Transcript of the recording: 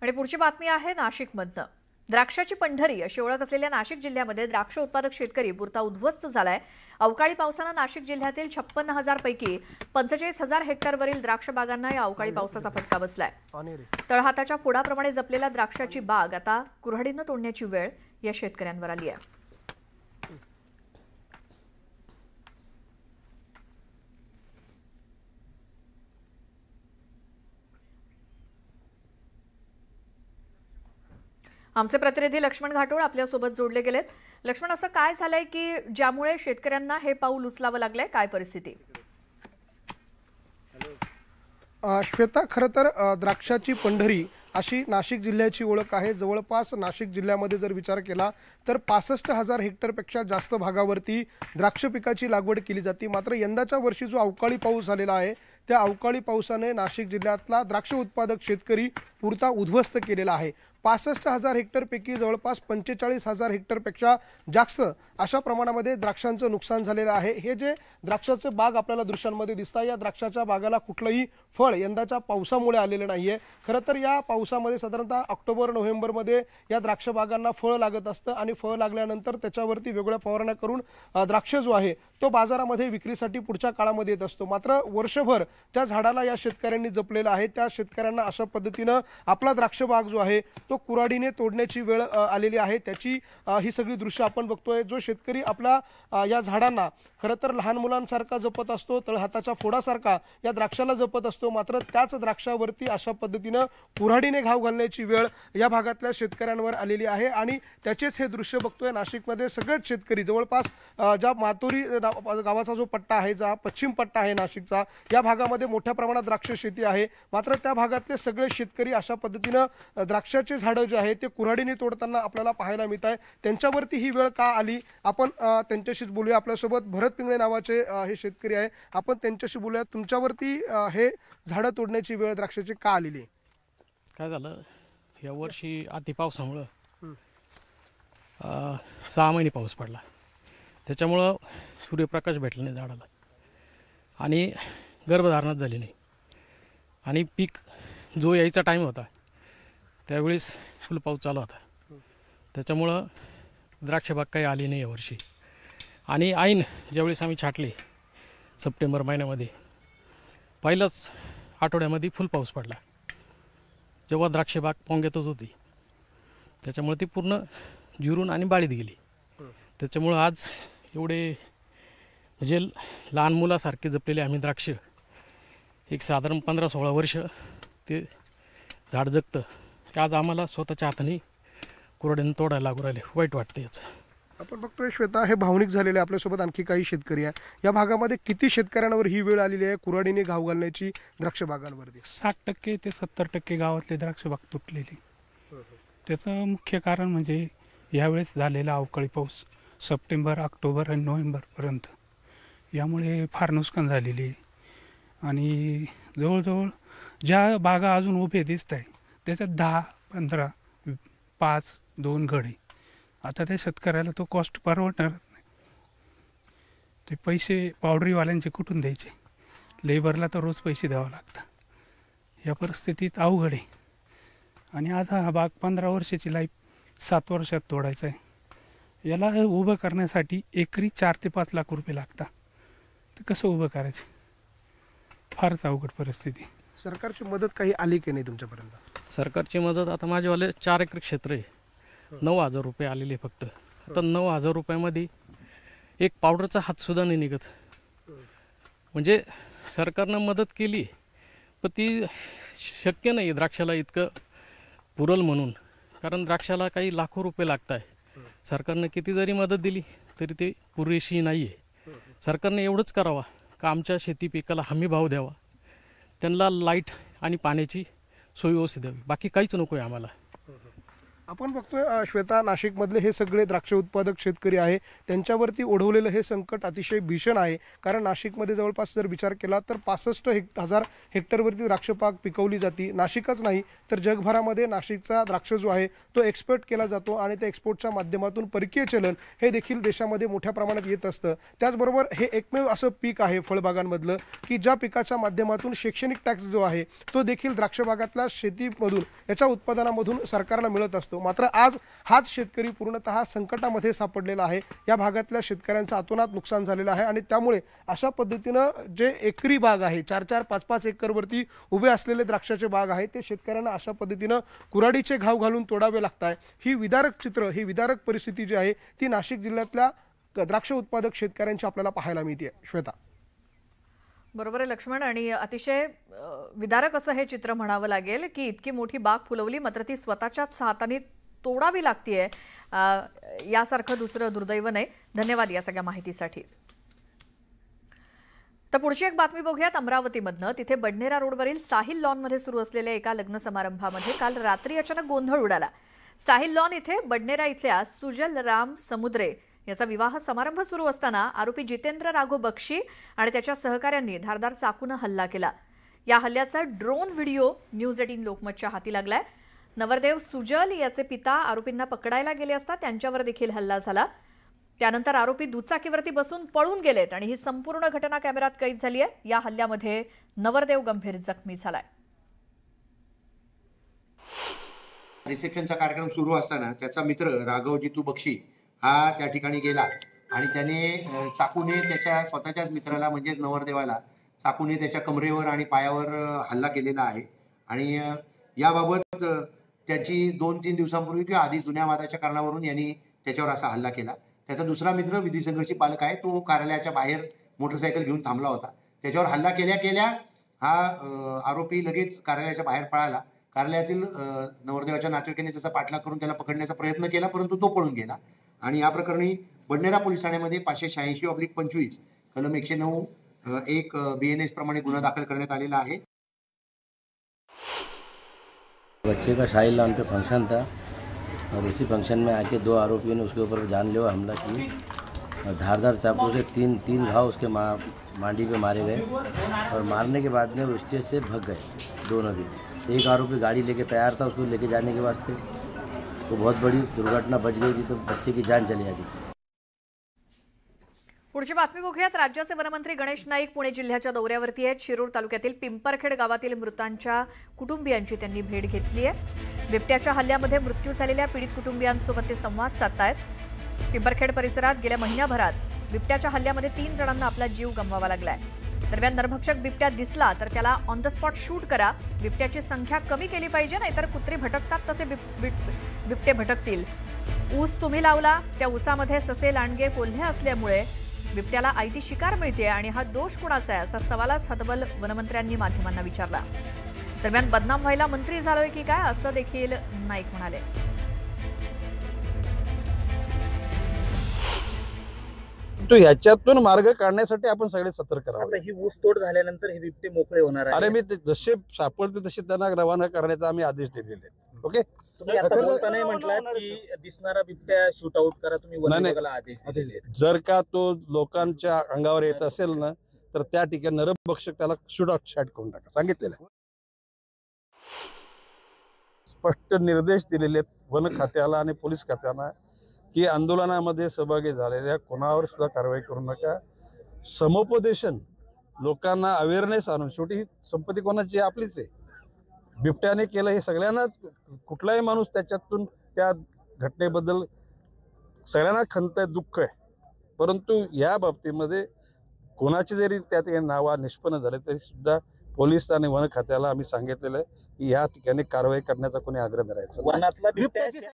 आणि पुढची बातमी आहे नाशिकमधनं। द्राक्षाची पंढरी अशी ओळख असलेल्या नाशिक जिल्ह्यामध्ये द्राक्ष उत्पादक शेतकरी पुरता उद्ध्वस्त झालाय। अवकाळी पावसाने नाशिक जिल्ह्यातील 56,000 पैकी 45,000 हेक्टरवरील द्राक्ष बागांना या अवकाळी पावसाचा फटका बसलाय। तळहाताच्या फोडाप्रमाणे जपलेल्या द्राक्षाची बाग आता कुऱ्हाडीने तोडण्याची वेळ या शेतकऱ्यांवर आली आहे। आमचे प्रतिनिधी लक्ष्मण घाटोळ आपल्यासोबत जोडले गेलेत। लक्ष्मण, असं काय झालंय की ज्यामुळे शेतकऱ्यांना हे पाऊल उचलावं लागलंय? काय परिस्थिती? श्वेता, खरं तर द्राक्षाची पंढरी अशी नाशिक जिल्ह्याची ओळख आहे। जवळपास नाशिक जिल्ह्यामध्ये जर विचार केला तर 65,000 हेक्टरपेक्षा जास्त भागावरती द्राक्ष पिकाची लागवड केली जाते। मात्र यंदाच्या वर्षी जो अवकाळी पाऊस झालेला आहे त्या अवकाळी पावसाने नाशिक जिल्ह्यातला द्राक्ष उत्पादक शेतकरी पुरता उद्ध्वस्त केलेला आहे। 65,000 हेक्टरपैकी जवळपास 45,000 हेक्टरपेक्षा जास्त अशा प्रमाणामध्ये द्राक्षांचं नुकसान झालेलं आहे। हे जे द्राक्षाचे बाग आपल्याला दृश्यांमध्ये दिसतात, या द्राक्षाच्या बागाला कुठलंही फळ यंदाच्या पावसामुळे आलेलं नाहीये। खरं तर या पावसामध्ये साधारणतः ऑक्टोबर नोव्हेंबरमध्ये या द्राक्ष बागांना फळ लागत असतं आणि फळ लागल्यानंतर त्याच्यावरती वेगवेगळ्या फवारण्या करून द्राक्ष जो आहे तो बाजारामध्ये विक्रीसाठी पुढच्या काळामध्ये येत असतो। मात्र वर्षभर त्या झाडाला या शेतकऱ्यांनी जपलेलं आहे। त्या शेतकऱ्यांना अशा पद्धतीनं आपला द्राक्ष बाग जो आहे तो कुऱ्हाडीने तोडण्याची वेळ आलेली आहे। त्याची ही सगळी दृश्य आपण बघतोय। जो शेतकरी आपला या झाडांना खरं तर लहान मुलांसारखा जपत असतो, तळहाताच्या फोडासारखा या द्राक्षाला जपत असतो, मात्र त्याच द्राक्षावरती अशा पद्धतीनं कुऱ्हाडीने घाव घालण्याची वेळ या भागातल्या शेतकऱ्यांवर आलेली आहे। आणि त्याचेच हे दृश्य बघतोय नाशिकमध्ये सगळेच शेतकरी जवळपास ज्या मातोरी गावाचा जो पट्टा आहे, जो पश्चिम पट्टा आहे नाशिकचा, या भागामध्ये मोठ्या प्रमाणात द्राक्ष शेती आहे। मात्र त्या भागातले सगळे शेतकरी अशा पद्धतीनं द्राक्षाचे झाडं जे आहे ते कुऱ्हाडीने तोडताना आपल्याला पाहायला मिळत आहे। त्यांच्यावरती ही वेळ का आली आपण त्यांच्याशीच बोलूया। आपल्यासोबत भरत पिंगळे नावाचे हे शेतकरी आहे, आपण त्यांच्याशी बोलूया। तुमच्यावरती हे झाडं तोडण्याची वेळ द्राक्षाची का आलेली? काय झालं, या वर्षी अति पावसामुळं 6 महिने पाऊस पडला, त्याच्यामुळं सूर्यप्रकाश भेटला नाही झाडाला आणि गर्भधारणच झाली नाही आणि पीक जो यायचा टाईम होता त्यावेळेस फुल पाऊस चालू होता, त्याच्यामुळं द्राक्षबाग काही आली नाही यावर्षी। आणि ऐन ज्यावेळेस आम्ही छाटले सप्टेंबर महिन्यामध्ये पहिल्याच आठवड्यामध्ये फुल पाऊस पडला, जेव्हा द्राक्षबाग पोंग्यातच होती, त्याच्यामुळे ती पूर्ण जिरून आणि बाळीत गेली। त्याच्यामुळं आज एवढे म्हणजे लहान मुलासारखे जपलेले आम्ही द्राक्ष एक साधारण 15-16 वर्ष ते झाड जगतं, आज आम्हाला स्वतःच्या हाताने कुऱ्हाडीने तोडायला लागू राहिले। वाईट वाटते याचं। आपण बघतोय श्वेता, हे भावनिक झालेले आपल्यासोबत आणखी काही शेतकरी आहे। या भागामध्ये किती शेतकऱ्यांवर ही वेळ आलेली आहे कुऱ्हाडीने घाव घालण्याची द्राक्ष बागांवरती? 60% ते 70% गावातले द्राक्ष बाग तुटलेली। त्याचं मुख्य कारण म्हणजे यावेळेस झालेला अवकाळी पाऊस सप्टेंबर, ऑक्टोबर आणि नोव्हेंबरपर्यंत, यामुळे फार नुकसान झालेली आहे। आणि जवळजवळ ज्या बागा अजून उभे दिसत आहे त्याच्यात 10, 15, 5, 2 घडे। आता त्या शेतकऱ्याला तो कॉस्ट परवडणार नाही, ते पैसे पावडरीवाल्यांचे कुठून द्यायचे, लेबरला तर रोज पैसे द्यावं लागतात। या परिस्थितीत अवघड आहे। आणि आज हा बाग 15 वर्षाची लाईफ 7 वर्षात तोडायचा आहे। याला उभं करण्यासाठी एकरी 4 ते 5 लाख रुपये लागतात, तर कसं उभं करायचं? फारच अवघड परिस्थिती। सरकारची मदत काही आली की नाही तुमच्यापर्यंत? सरकारची मदत आता माझेवाले 4 एकर क्षेत्र आहे, 9,000 रुपये आलेले फक्त। आता 9,000 रुपयामध्ये एक पावडरचा हातसुद्धा नाही निघत। म्हणजे सरकारनं मदत केली पण ती शक्य नाही द्राक्षाला इतकं पुरल म्हणून, कारण द्राक्षाला काही लाखो रुपये लागत आहे। सरकारनं किती जरी मदत दिली तरी ते पुरेशी नाही आहे। सरकारने एवढंच करावा का आमच्या शेती पिकाला हमी भाव द्यावा, त्यांना लाईट आणि पाण्याची सोय व्यवस्थित द्यावी, बाकी काहीच नको आहे आम्हाला। आपण बघतोय श्वेता, नाशिकमधले हे सगळे द्राक्ष उत्पादक शेतकरी आहे, त्यांच्यावरती ओढवलेलं हे संकट अतिशय भीषण आहे. कारण नाशिकमध्ये जवळपास जर विचार केला तर 65,000 हेक्टरवरती द्राक्षबाग पिकवली जाते. नाशिकच नाही तर जगभरामध्ये नाशिकचा द्राक्ष जो आहे तो एक्सपोर्ट केला जातो आणि त्या एक्सपोर्टच्या माध्यमातून परकीय चलन हे देखील देशामध्ये मोठ्या प्रमाणात येत असतं. त्याचबरोबर हे एकमेव असं पीक आहे फळबागांमधलं की ज्या पिकाच्या माध्यमातून शैक्षणिक टॅक्स जो आहे तो देखील द्राक्षबागातल्या शेतीमधून याच्या उत्पादनामधून सरकारला मिळत असतो. मात्र आज हाच शेतकरी पूर्णतः संकटामध्ये सापडलेला आहे. या भागातल्या शेतकऱ्यांचं अतोनात नुकसान झालेलं आहे आणि त्यामुळे अशा पद्धतीनं जे एकरी बाग आहे 4-4, 5-5 एकरवरती उभे असलेले द्राक्षाचे बाग आहे ते शेतकऱ्यांना अशा पद्धतीनं कुऱ्हाडीचे घाव घालून तोडावे लागत आहे. ही विदारक परिस्थिती जी आहे ती नाशिक जिल्ह्यातल्या द्राक्ष उत्पादक शेतकऱ्यांची आपल्याला पाहायला मिळते. श्वेता. बरोबर आहे लक्ष्मण, आणि अतिशय विदारक असं हे चित्र म्हणावं लागेल की इतकी मोठी बाग फुलवली मात्र ती स्वतःच्याच हाताने तोडावी लागतीये. यासारखं दुसरं दुर्दैव नाही. धन्यवाद या सगळ्या माहितीसाठी. तर पुढची एक बातमी बघूयात अमरावतीमधनं. तिथे बडनेरा रोडवरील साहिल लॉनमध्ये सुरू असलेल्या एका लग्न समारंभामध्ये काल रात्री अचानक गोंधळ उडाला. साहिल लॉन इथे बडनेरा इथल्या सुजल राम समुद्रे याचा विवाह समारंभ सुरू असताना आरोपी जितेंद्र राघव बक्षी आणि त्याच्या सहकाऱ्यांनी धारदार चाकूने हल्ला केला. या हल्ल्याचा ड्रोन व्हिडिओ न्यूज 18 लोकमतच्या हाती लागलाय. नवरदेव सुजल याचे पिता आरोपींना पकडायला गेले असता त्यांच्यावर देखील हल्ला झाला. त्यानंतर आरोपी दुचाकीवरती बसून पळून गेलेत आणि ही संपूर्ण घटना कॅमेऱ्यात कैद झाली आहे. या हल्ल्यामध्ये नवरदेव गंभीर जखमी झालाय. रिसेप्शनचा कार्यक्रम सुरू असताना त्याचा मित्र राघव जितू बक्षी हा त्या ठिकाणी गेला आणि त्याने चाकूने त्याच्या स्वतःच्याच मित्राला म्हणजेच नवरदेवाला चाकूने त्याच्या कमरेवर आणि पायावर हल्ला केलेला आहे. आणि याबाबत त्याची 2-3 दिवसांपूर्वी किंवा आधी जुन्या वादाच्या कारणावरून यांनी त्याच्यावर असा हल्ला केला. त्याचा दुसरा मित्र विधी संघर्षी पालक आहे, तो कार्यालयाच्या बाहेर मोटरसायकल घेऊन थांबला होता. त्याच्यावर हल्ला केल्या हा आरोपी लगेच कार्यालयाच्या बाहेर पळाला. कार्यालयातील नवरदेवाच्या नातेवाईकांनी त्याचा पाठलाग करून त्याला पकडण्याचा प्रयत्न केला परंतु तो पळून गेला. आणि या प्रकरणी बडनेरा पोलीस ठाण्यामध्ये 586/25 कलम 109(1) BNS प्रमाणे गुन्हा दाखल करण्यात आलेला आहे. बच्चे का शाही लॉन पे फंक्शन था और उसी फंक्शन में आके 2 आरोपियों ने उसके ऊपर जानलेवा हमला की और धारदार चाकू से तीन घाव उसके मांडी पे मारे गए और मारने के बाद में वो स्टेज से भाग गए दोनों भी. एक आरोपी गाड़ी लेके तैयार था उसको लेके जाने के वास्ते. वो बहुत बड़ी दुर्घटना बच गई थी तो बच्चे की जान चली जाती. पुढची बातमी बघूयात. राज्याचे वनमंत्री गणेश नाईक पुणे जिल्ह्याच्या दौऱ्यावरती आहेत. शिरूर तालुक्यातील पिंपरखेड गावातील मृतांच्या कुटुंबियांची त्यांनी भेट घेतली आहे. बिबट्याच्या हल्ल्यामध्ये मृत्यू झालेल्या पीडित कुटुंबियांसोबत ते संवाद साधतायत. पिंपरखेड परिसरात गेल्या महिन्याभरात बिबट्याच्या हल्ल्यामध्ये 3 जणांना आपला जीव गमवावा लागलाय. दरम्यान नरभक्षक बिबट्या दिसला तर त्याला ऑन द स्पॉट शूट करा. बिबट्याची संख्या कमी केली पाहिजे, नाहीतर कुत्री भटकतात तसे बिबटे भटकतील. ऊस तुम्ही लावला, त्या ऊसामध्ये ससे, लांडगे, कोल्हे असल्यामुळे बिबट्याला आयती शिकार मिळते आणि हा दोष कुणाचा आहे असा सवालच हतबल वनमंत्र्यांनी माध्यमांना विचारला. दरम्यान बदनाम व्हायला मंत्री झालोय की काय असं देखील नाईक म्हणाले. तो ह्याच्यातून मार्ग काढण्यासाठी आपण सगळे सतर्क राहावं. आता ही ऊसतोड झाल्यानंतर हे बिबटे मोकळे होणार आहे. अरे मी जसे सापडते तसे त्यांना रवाना करण्याचा आम्ही आदेश दिलेले आहेत. ओके. तुम्ही आता बोलताना म्हटलात की दिसणारा बिबट्या शूट आउट करा, तुम्ही वन विभागाला आदेश दिलेले आहेत. जर का तो लोकांच्या अंगावर येत असेल ना तर त्या ठिकाणी नरभक्षक त्याला शूट आउट शॉट करून टाका सांगितलेलं. स्पष्ट निर्देश दिलेले आहेत वन खात्याला आणि पोलीस खात्याला की आंदोलनामध्ये सहभागी झालेल्या कोणावर सुद्धा कारवाई करू नका. समुपदेशन लोकांना अवेअरनेस आणून, शेवटी ही संपत्ती कोणाची आपलीच आहे. बिबट्याने केलं हे सगळ्यांनाच, कुठलाही माणूस त्याच्यातून त्या घटनेबद्दल सगळ्यांना खंत आहे, दुःख आहे. परंतु या बाबतीमध्ये कोणाची जरी त्या ठिकाणी नावा निष्पन्न झाले तरी सुद्धा पोलीस आणि वन खात्याला आम्ही सांगितलेलं आहे की या ठिकाणी कारवाई करण्याचा कोणी आग्रह धरायचा. वनातला बिबट्या